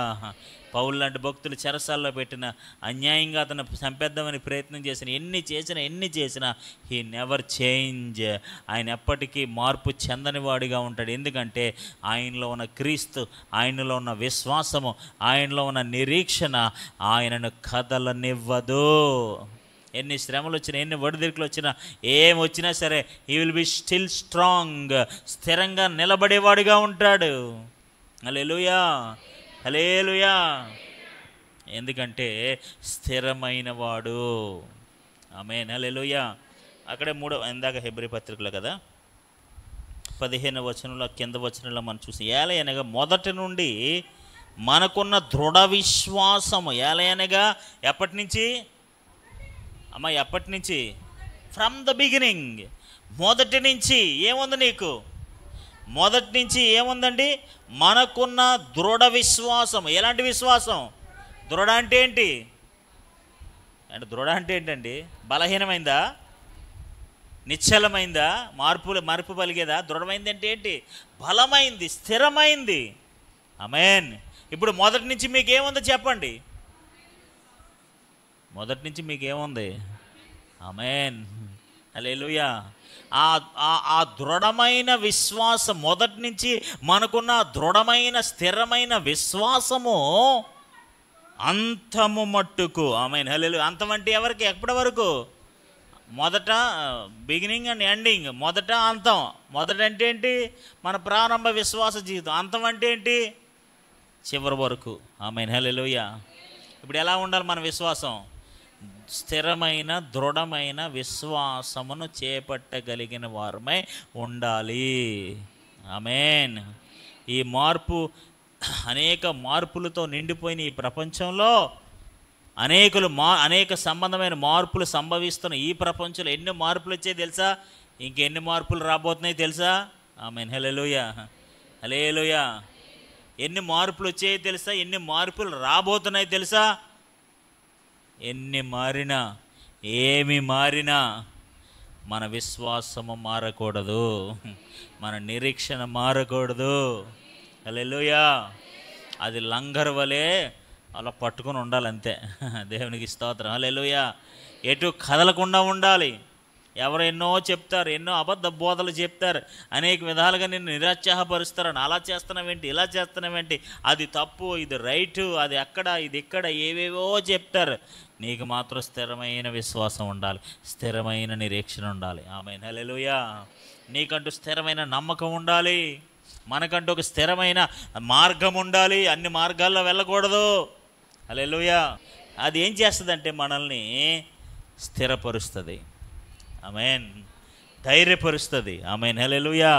పౌలు లాంటి భక్తులు చెరసాల్లో పెట్టిన, అన్యాయంగా అతను చంపేద్దామని ప్రయత్నం ఎన్ని చేసినా హీ నెవర్ చేంజ్. ఆయన ఎప్పటికీ మార్పు చెందని వాడిగా ఉంటాడు. ఎందుకంటే ఆయనలో ఉన్న క్రీస్తు, ఆయనలో ఉన్న విశ్వాసము, ఆయనలో ఉన్న నిరీక్షణ ఆయనను కదలనివ్వదు. ఎన్ని శ్రమలు వచ్చినా, ఎన్ని ఒడిదుడుకులు వచ్చినా, ఏం వచ్చినా సరే he will be still strong. స్థిరంగా నిలబడేవాడిగా ఉంటాడు. హల్లెలూయా, హల్లెలూయా. ఎందుకంటే స్థిరమైన వాడు. ఆమేన్, హల్లెలూయా. అక్కడే ఇందాక హెబ్రీ పత్రికలో కదా 15వ వచనంలో కింద వచనంలో మనం చూసి, ఏలయనగా మొదటి నుండి మనకున్న దృఢ విశ్వాసము. ఏలయనగా ఎప్పటి నుంచి అమ్మ? ఎప్పటి నుంచి? From the beginning. మొదటి నుంచి ఏముంది నీకు? మొదటి నుంచి ఏముందండి? మనకున్న దృఢ విశ్వాసం. ఎలాంటి విశ్వాసం? దృఢ అంటే ఏంటి? దృఢ అంటే ఏంటండి? బలహీనమైందా? నిశ్చలమైందా? మార్పు పలిగేదా? దృఢమైంది అంటే ఏంటి? బలమైంది, స్థిరమైంది. ఆమేన్. ఇప్పుడు మొదటి నుంచి మీకేముందో చెప్పండి. మొదటి నుంచి మీకేముంది? ఆమేన్, హల్లెలూయా. ఆ దృఢమైన విశ్వాసం, మొదటి నుంచి మనకున్న దృఢమైన స్థిరమైన విశ్వాసము అంతము మట్టుకు. ఆమేన్, హల్లెలూయా. అంతం అంటే ఎవరికి? ఎప్పటి వరకు? మొదట బిగినింగ్ అండ్ ఎండింగ్. మొదట అంతం. మొదట అంటే ఏంటి? మన ప్రారంభ విశ్వాస జీవితం. అంతం అంటే ఏంటి? చివరి వరకు. ఆమేన్, హల్లెలూయా. ఇప్పుడు ఎలా ఉండాలి మన విశ్వాసం? స్థిరమైన దృఢమైన విశ్వాసమును చేపట్టగలిగిన వారమై ఉండాలి. ఆమేన్. ఈ మార్పు, అనేక మార్పులతో నిండిపోయిన ఈ ప్రపంచంలో అనేక సంబంధమైన మార్పులు సంభవిస్తున్న ఈ ప్రపంచంలో ఎన్ని మార్పులు వచ్చాయి తెలుసా? ఇంకెన్ని మార్పులు రాబోతున్నాయి తెలుసా? ఆమేన్, హల్లెలూయా, హల్లెలూయా. ఎన్ని మార్పులు వచ్చాయో తెలుసా? ఎన్ని మార్పులు రాబోతున్నాయి తెలుసా? ఎన్ని మారినా, ఏమి మారినా మన విశ్వాసము మారకూడదు, మన నిరీక్షణ మారకూడదు. హల్లెలూయా. అది లంగర్ వలె అలా పట్టుకొని ఉండాలి అంతే. దేవునికి స్తోత్రం. హల్లెలూయా. ఎటు కదలకుండా ఉండాలి. ఎవరు ఎన్నో చెప్తారు, ఎన్నో అబద్ధ బోధలు చెప్తారు, అనేక విధాలుగా నిన్ను నిరుత్సాహపరుస్తారని. అలా చేస్తున్నావేంటి, ఇలా చేస్తున్నావేంటి, అది తప్పు, ఇది రైటు, అది అక్కడ, ఇది ఇక్కడ, ఏవేవో చెప్తారు. నీకు మాత్రం స్థిరమైన విశ్వాసం ఉండాలి, స్థిరమైన నిరీక్షణ ఉండాలి. ఆమేన్, హల్లెలూయా. నీకంటూ స్థిరమైన నమ్మకం ఉండాలి, మనకంటూ ఒక స్థిరమైన మార్గం ఉండాలి. అన్ని మార్గాల్లో వెళ్ళకూడదు. హల్లెలూయా. అది ఏం చేస్తుందంటే మనల్ని స్థిరపరుస్తుంది. ఆమేన్. ధైర్యపరుస్తుంది. ఆమేన్, హల్లెలూయా.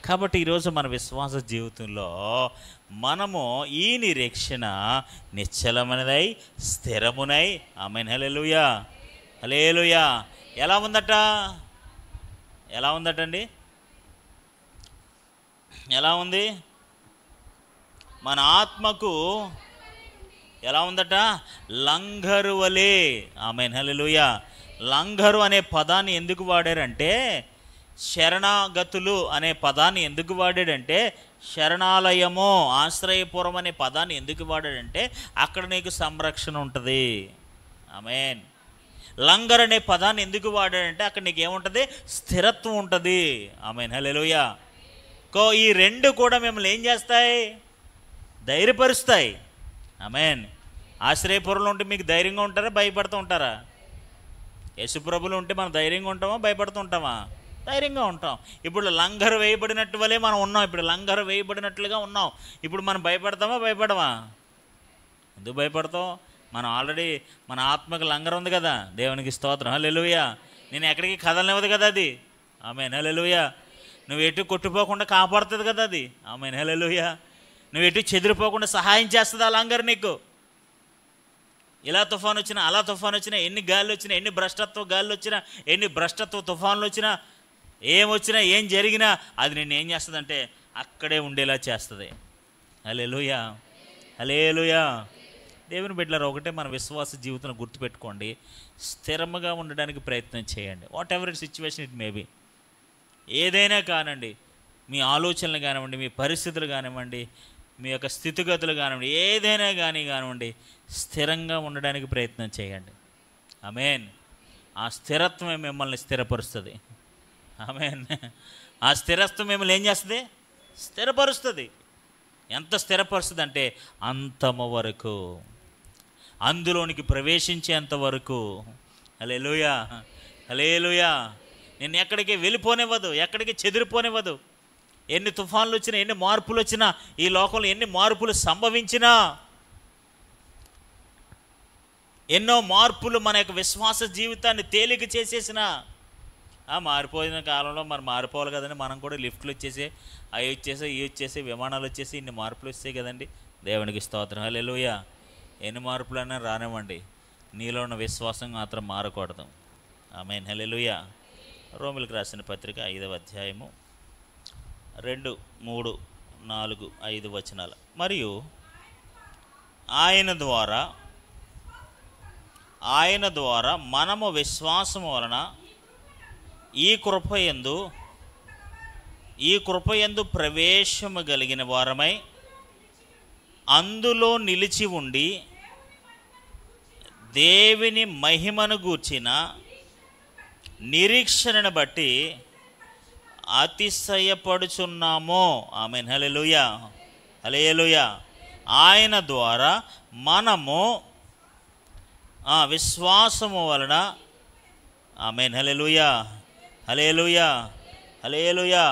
కాబట్టి ఈరోజు మన విశ్వాస జీవితంలో మనము ఈ నిరీక్షణ నిశ్చలమైనదై స్థిరమునై, ఆమేన్, హల్లెలూయా, హల్లెలూయా. ఎలా ఉందటండి? ఎలా ఉంది? మన ఆత్మకు ఎలా ఉందట? లంగరు వలే, ఆమేన్, హల్లెలూయా. లంగరు అనే పదాన్ని ఎందుకు వాడారంటే, శరణాగతులు అనే పదాన్ని ఎందుకు వాడాడంటే, శరణాలయము, ఆశ్రయపురం అనే పదాన్ని ఎందుకు వాడాడంటే అక్కడ నీకు సంరక్షణ ఉంటుంది. ఆమేన్. లంగర్ అనే పదాన్ని ఎందుకు వాడాడంటే అక్కడ నీకు ఏముంటుంది? స్థిరత్వం ఉంటుంది. ఆమేన్, హల్లెలూయా. ఈ రెండు కూడా మిమ్మల్ని ఏం చేస్తాయి? ధైర్యపరుస్తాయి. ఆమేన్. ఆశ్రయపురంలో ఉంటే మీకు ధైర్యంగా ఉంటారా, భయపడుతూ ఉంటారా? యేసుప్రభులు ఉంటే మనం ధైర్యంగా ఉంటామా, భయపడుతూ ఉంటామా? ధైర్యంగా ఉంటాం. ఇప్పుడు లంగరు వేయబడినట్టు వలే మనం ఉన్నాం. ఇప్పుడు లంగరు వేయబడినట్లుగా ఉన్నాం. ఇప్పుడు మనం భయపడతామా, భయపడమా? ఎందుకు భయపడతాం? మనం ఆల్రెడీ మన ఆత్మకు లంగరు ఉంది కదా. దేవునికి స్తోత్రం, హల్లెలూయా. నేను ఎక్కడికి కదలనివ్వదు కదా అది. ఆమేన్, హల్లెలూయా. నువ్వు ఎటు కొట్టుపోకుండా కాపాడుతుంది కదా అది. ఆమేన్, హల్లెలూయా. నువ్వు ఎటు చెదిరిపోకుండా సహాయం చేస్తుంది ఆ లంగరు నీకు. ఇలా తుఫాను వచ్చినా, అలా తుఫాను వచ్చినా, ఎన్ని గాలి వచ్చినా, ఎన్ని భ్రష్టత్వ గాలి వచ్చినా, ఎన్ని భ్రష్టత్వ తుఫాన్లు వచ్చినా, ఏమొచ్చినా, ఏం జరిగినా అది నిన్ను ఏం చేస్తుందంటే అక్కడే ఉండేలా చేస్తుంది. హల్లెలూయా, హల్లెలూయా. దేవుని బిడ్డలారా, ఒకటే మన విశ్వాస జీవితంలో గుర్తుపెట్టుకోండి, స్థిరంగా ఉండడానికి ప్రయత్నం చేయండి. What ever situation it maybe, ఏదైనా కానివ్వండి, మీ ఆలోచనలు కానివ్వండి, మీ పరిస్థితులు కానివ్వండి, మీ యొక్క స్థితిగతులు కానివ్వండి, ఏదైనా కానివ్వండి, స్థిరంగా ఉండడానికి ప్రయత్నం చేయండి. ఆమేన్. ఆ స్థిరత్వమే మిమ్మల్ని స్థిరపరుస్తుంది. ఆమేన్. ఆ స్థిరత్వం మిమ్మల్ని ఏం చేస్తుంది? స్థిరపరుస్తుంది. ఎంత స్థిరపరుస్తుంది అంటే అంతము వరకు, అందులోనికి ప్రవేశించేంత వరకు. హల్లెలూయా, హల్లెలూయా. నిన్ను ఎక్కడికి వెళ్ళిపోనివ్వదు, ఎక్కడికి చెదిరిపోనివ్వదు. ఎన్ని తుఫాన్లు వచ్చినా, ఎన్ని మార్పులు వచ్చినా, ఈ లోకంలో ఎన్ని మార్పులు సంభవించినా, ఎన్నో మార్పులు మన యొక్క విశ్వాస జీవితాన్ని తేలిక చేసేసినా, మారిపోయిన కాలంలో మరి మారిపోవాలి కదండి. మనం కూడా లిఫ్ట్లు వచ్చేసి, అవి వచ్చేసి, ఇవి వచ్చేసి, విమానాలు వచ్చేసి, ఇన్ని మార్పులు వస్తాయి కదండి. దేవునికి స్తోత్రం, హల్లెలూయా. ఎన్ని మార్పులైనా రానివ్వండి, నీలో ఉన్న విశ్వాసం మాత్రం మారకూడదు. ఆమేన్, హల్లెలూయా. రోమిలకు రాసిన పత్రిక 5వ అధ్యాయము 2, 3, 4, 5 వచనాలు. మరియు ఆయన ద్వారా మనము విశ్వాసము వలన ఈ కృపయందు ప్రవేశము కలిగిన వారమై అందులో నిలిచి ఉండి దేవుని మహిమను గూర్చిన నిరీక్షణను బట్టి అతిశయపడుచున్నాము. ఆమేన్, హల్లెలూయా, హల్లెలూయా. ఆయన ద్వారా మనము విశ్వాసము వలన, ఆమేన్, హల్లెలూయా, హల్లెలూయా, హల్లెలూయా.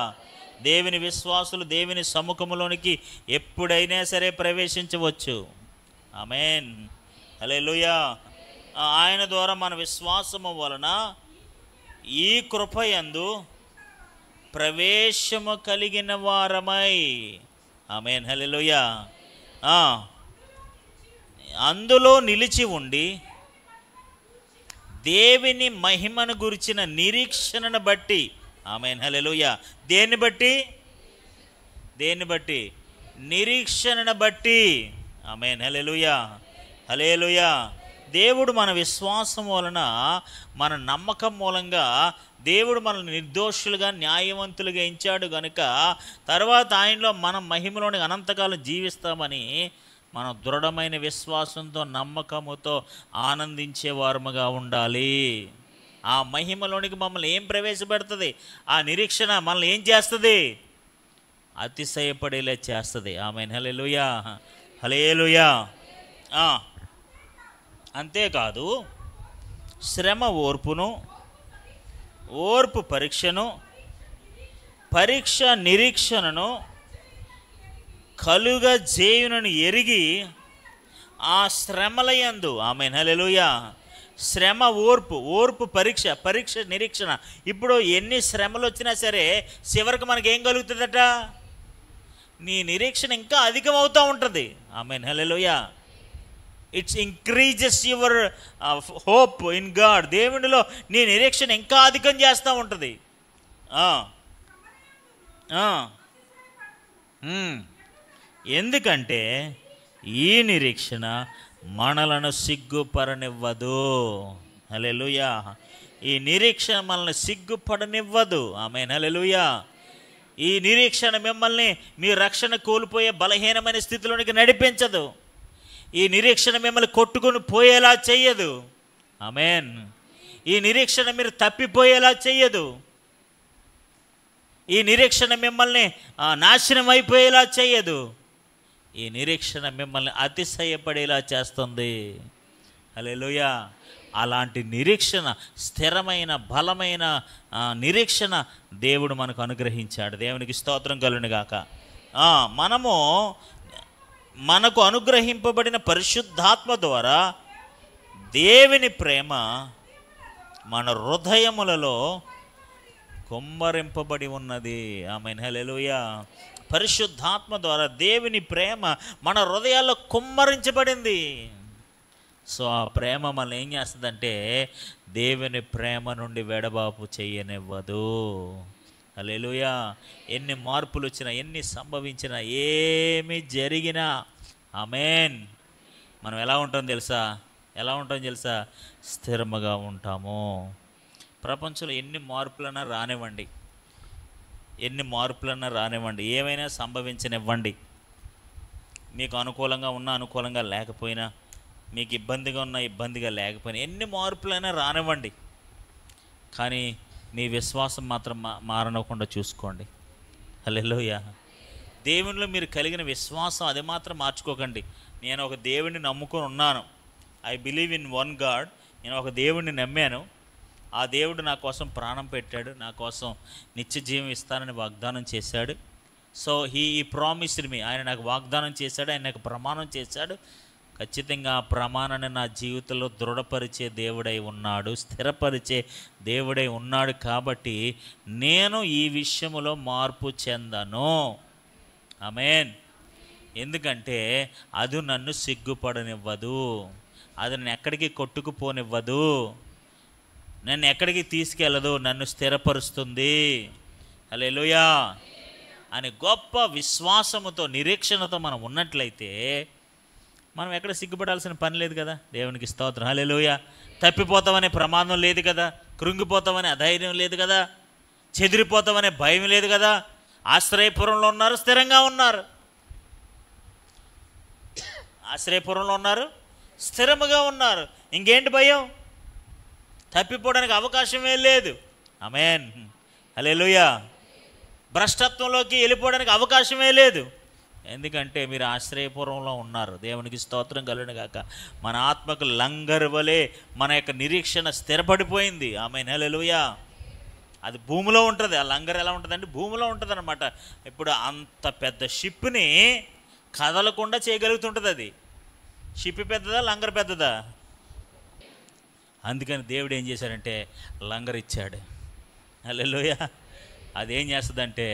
దేవుని విశ్వాసులు దేవుని సముఖములోనికి ఎప్పుడైనా సరే ప్రవేశించవచ్చు. ఆమేన్, హల్లెలూయా. ఆయన ద్వారా మన విశ్వాసము వలన ఈ కృపయందు ప్రవేశము కలిగిన వారమై, ఆమేన్, హల్లెలూయా, అందులో నిలిచి ఉండి దేవుని మహిమను గురించిన నిరీక్షణను బట్టి, ఆమేన్, హల్లెలూయా. దేన్ని బట్టి? నిరీక్షణను బట్టి. ఆమేన్, హల్లెలూయా, హల్లెలూయా. దేవుడు మన విశ్వాసం వలన, మన నమ్మకం మూలంగా దేవుడు మనల్ని నిర్దోషులుగా, న్యాయవంతులుగా ఎంచాడు గనుక తర్వాత ఆయనలో మనం మహిమలోని అనంతకాలం జీవిస్తామని మనం దృఢమైన విశ్వాసంతో, నమ్మకముతో ఆనందించేవారముగా ఉండాలి. ఆ మహిమలోనికి మమ్మల్ని ఏం ప్రవేశపెడుతుంది? ఆ నిరీక్షణ మనల్ని ఏం చేస్తుంది? అతిశయపడేలా చేస్తుంది. ఆమేన్, హల్లెలూయా, హల్లెలూయా. అంతేకాదు, శ్రమ ఓర్పును, ఓర్పు పరీక్షను, పరీక్ష నిరీక్షణను కలుగజేయునని ఎరిగి ఆ శ్రమలయందు, ఆమేన్, హల్లెలూయా, శ్రమ ఓర్పు, ఓర్పు పరీక్ష, పరీక్ష నిరీక్షణ. ఇప్పుడు ఎన్ని శ్రమలు వచ్చినా సరే చివరికి మనకి ఏం కలుగుతుందట? నీ నిరీక్షణ ఇంకా అధికం అవుతూ ఉంటుంది. Amen, hallelujah. It's increases your hope in God. దేవునిలో నీ నిరీక్షణ ఇంకా అధికం చేస్తూ ఉంటుంది. ఎందుకంటే ఈ నిరీక్షణ మనలను సిగ్గుపడనివ్వదు. హల్లెలూయా. ఈ నిరీక్షణ మనల్ని సిగ్గుపడనివ్వదు. ఆమేన్, హల్లెలూయా. ఈ నిరీక్షణ మిమ్మల్ని మీ రక్షణ కోల్పోయే బలహీనమైన స్థితిలోనికి నడిపించదు. ఈ నిరీక్షణ మిమ్మల్ని కొట్టుకొని పోయేలా చెయ్యదు. ఆమేన్. ఈ నిరీక్షణ మీరు తప్పిపోయేలా చెయ్యదు. ఈ నిరీక్షణ మిమ్మల్ని నాశనం అయిపోయేలా చెయ్యదు. ఈ నిరీక్షణ మిమ్మల్ని అతిశయపడేలా చేస్తుంది. హల్లెలూయా. అలాంటి నిరీక్షణ, స్థిరమైన బలమైన నిరీక్షణ దేవుడు మనకు అనుగ్రహించాడు. దేవునికి స్తోత్రం కలుగును గాక. మనకు అనుగ్రహింపబడిన పరిశుద్ధాత్మ ద్వారా దేవుని ప్రేమ మన హృదయములలో కుమ్మరింపబడి ఉన్నది. ఆమేన్, హల్లెలూయా. పరిశుద్ధాత్మ ద్వారా దేవుని ప్రేమ మన హృదయాల్లో కుమ్మరించబడింది. సో ఆ ప్రేమ మనల్ని ఏం చేస్తుందంటే దేవుని ప్రేమ నుండి వెడబాపు చేయనివ్వదు. హల్లెలూయా. ఎన్ని మార్పులు వచ్చినా, ఎన్ని సంభవించినా, ఏమి జరిగినా, ఆమేన్, మనం ఎలా ఉంటాం తెలుసా? స్థిరముగా ఉంటాము. ప్రపంచంలో ఎన్ని మార్పులన్నా రానివ్వండి, ఏమైనా సంభవించనివ్వండి, మీకు అనుకూలంగా ఉన్నా అనుకూలంగా లేకపోయినా, మీకు ఇబ్బందిగా ఉన్నా ఇబ్బందిగా లేకపోయినా, ఎన్ని మార్పులైనా రానివ్వండి, కానీ మీ విశ్వాసం మాత్రం మారనకుండా చూసుకోండి. హల్లెలూయా. దేవునిలో మీరు కలిగిన విశ్వాసం అది మాత్రం మార్చుకోకండి. నేను ఒక దేవుడిని నమ్ముకొని ఉన్నాను, I believe in one God. నేను ఒక దేవుడిని నమ్మాను, ఆ దేవుడు నా కోసం ప్రాణం పెట్టాడు, నా కోసం నిత్య జీవం ఇస్తానని వాగ్దానం చేశాడు. So he promised me. ఆయన నాకు వాగ్దానం చేశాడు, ఆయన నాకు ప్రమాణం చేశాడు. ఖచ్చితంగా ఆ ప్రమాణాన్ని నా జీవితంలో దృఢపరిచే దేవుడై ఉన్నాడు, స్థిరపరిచే దేవుడై ఉన్నాడు. కాబట్టి నేను ఈ విషయంలో మార్పు చెందను. ఆమేన్. ఎందుకంటే అది నన్ను సిగ్గుపడనివ్వదు, అది నన్ను ఎక్కడికి కొట్టుకుపోనివ్వదు, నన్ను ఎక్కడికి తీసుకెళ్ళదు, నన్ను స్థిరపరుస్తుంది. హల్లెలూయా. అని గొప్ప విశ్వాసముతో, నిరీక్షణతో మనం ఉన్నట్లయితే మనం ఎక్కడ సిగ్గుపడాల్సిన పని లేదు కదా. దేవునికి స్తోత్రం. హల్లెలూయా. తప్పిపోతామనే ప్రమాదం లేదు కదా, కృంగిపోతామనే అధైర్యం లేదు కదా, చెదిరిపోతామనే భయం లేదు కదా. ఆశ్రయపురంలో ఉన్నారు, స్థిరంగా ఉన్నారు. ఆశ్రయపురంలో ఉన్నారు, స్థిరముగా ఉన్నారు. ఇంకేంటి భయం? తప్పిపోవడానికి అవకాశమే లేదు. ఆమేన్, హల్లెలూయా. భ్రష్టత్వంలోకి వెళ్ళిపోవడానికి అవకాశమే లేదు. ఎందుకంటే మీరు ఆశ్రయపురంలో ఉన్నారు. దేవునికి స్తోత్రం కలుగును గాక. మన ఆత్మకు లంగర్ వలె మన యొక్క నిరీక్షణ స్థిరపడిపోయింది. ఆమేన్, హల్లెలూయా. అది భూమిలో ఉంటుంది. ఆ లంగర్ ఎలా ఉంటుందంటే భూమిలో ఉంటుంది అన్నమాట. ఇప్పుడు అంత పెద్ద షిప్ని కదలకుండా చేయగలుగుతుంటుంది. అది షిప్ పెద్దదా, లంగర్ పెద్దదా? అందుకని దేవుడు ఏం చేశాడంటే లంగర్ ఇచ్చాడు. హల్లెలూయా. అదేం చేస్తుందంటే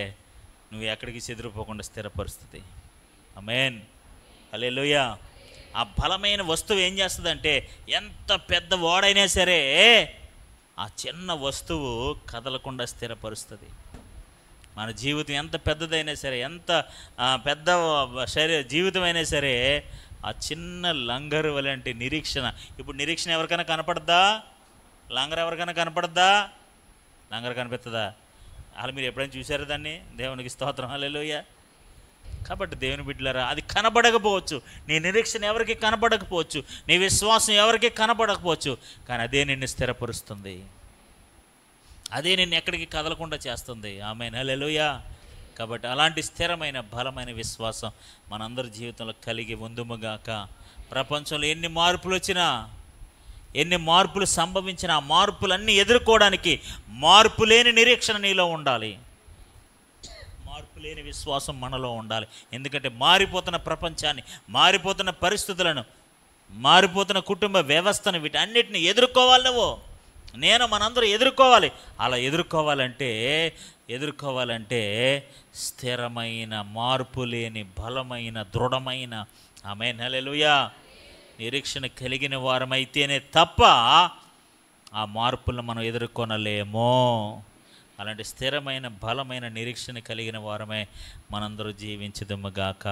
నువ్వు ఎక్కడికి చెదిరిపోకుండా స్థిరపరుస్తుంది. ఆమేన్, హల్లెలూయా. ఆ బలమైన వస్తువు ఏం చేస్తుందంటే ఎంత పెద్ద ఓడైనా సరే ఆ చిన్న వస్తువు కదలకుండా స్థిరపరుస్తుంది. మన జీవితం ఎంత పెద్దదైనా సరే, ఎంత పెద్ద జీవితం అయినా సరే, ఆ చిన్న లంగరు వలంటి నిరీక్షణ. ఇప్పుడు నిరీక్షణ ఎవరికైనా కనపడద్దా? లంగర్ ఎవరికైనా కనపడద్దా? లంగర్ కనిపిస్తుందా? అలా మీరు ఎప్పుడైనా చూసారు దాన్ని? దేవునికి స్తోత్రం, హల్లెలూయా. కాబట్టి దేవుని బిడ్డలారా, అది కనబడకపోవచ్చు, నీ నిరీక్షణ ఎవరికి కనబడకపోవచ్చు, నీ విశ్వాసం ఎవరికి కనబడకపోవచ్చు, కానీ అదే నిన్ను స్థిరపరుస్తుంది, అదే నిన్ను ఎక్కడికి కదలకుండా చేస్తుంది. ఆమేన్, హల్లెలూయా. కాబట్టి అలాంటి స్థిరమైన బలమైన విశ్వాసం మనందరి జీవితంలో కలిగి ఉందుముగాక. ప్రపంచంలో ఎన్ని మార్పులు వచ్చినా, ఎన్ని మార్పులు సంభవించిన, ఆ మార్పులన్నీ ఎదుర్కోవడానికి మార్పు లేని నిరీక్షణ నీలో ఉండాలి, మార్పు లేని విశ్వాసం మనలో ఉండాలి. ఎందుకంటే మారిపోతున్న ప్రపంచాన్ని, మారిపోతున్న పరిస్థితులను మారిపోతున్న కుటుంబ వ్యవస్థను వీటన్నిటిని ఎదుర్కోవాలి నువ్వు, నేను, మనందరూ ఎదుర్కోవాలి. అలా ఎదుర్కోవాలంటే స్థిరమైన, మార్పు లేని, బలమైన, దృఢమైన, ఆమేన్ హల్లెలూయా, నిరీక్షణ కలిగిన వారమైతేనే తప్ప ఆ మార్పులను మనం ఎదుర్కొనలేమో. అలాంటి స్థిరమైన, బలమైన నిరీక్షణ కలిగిన వారమే మనందరూ జీవించుదుముగాక.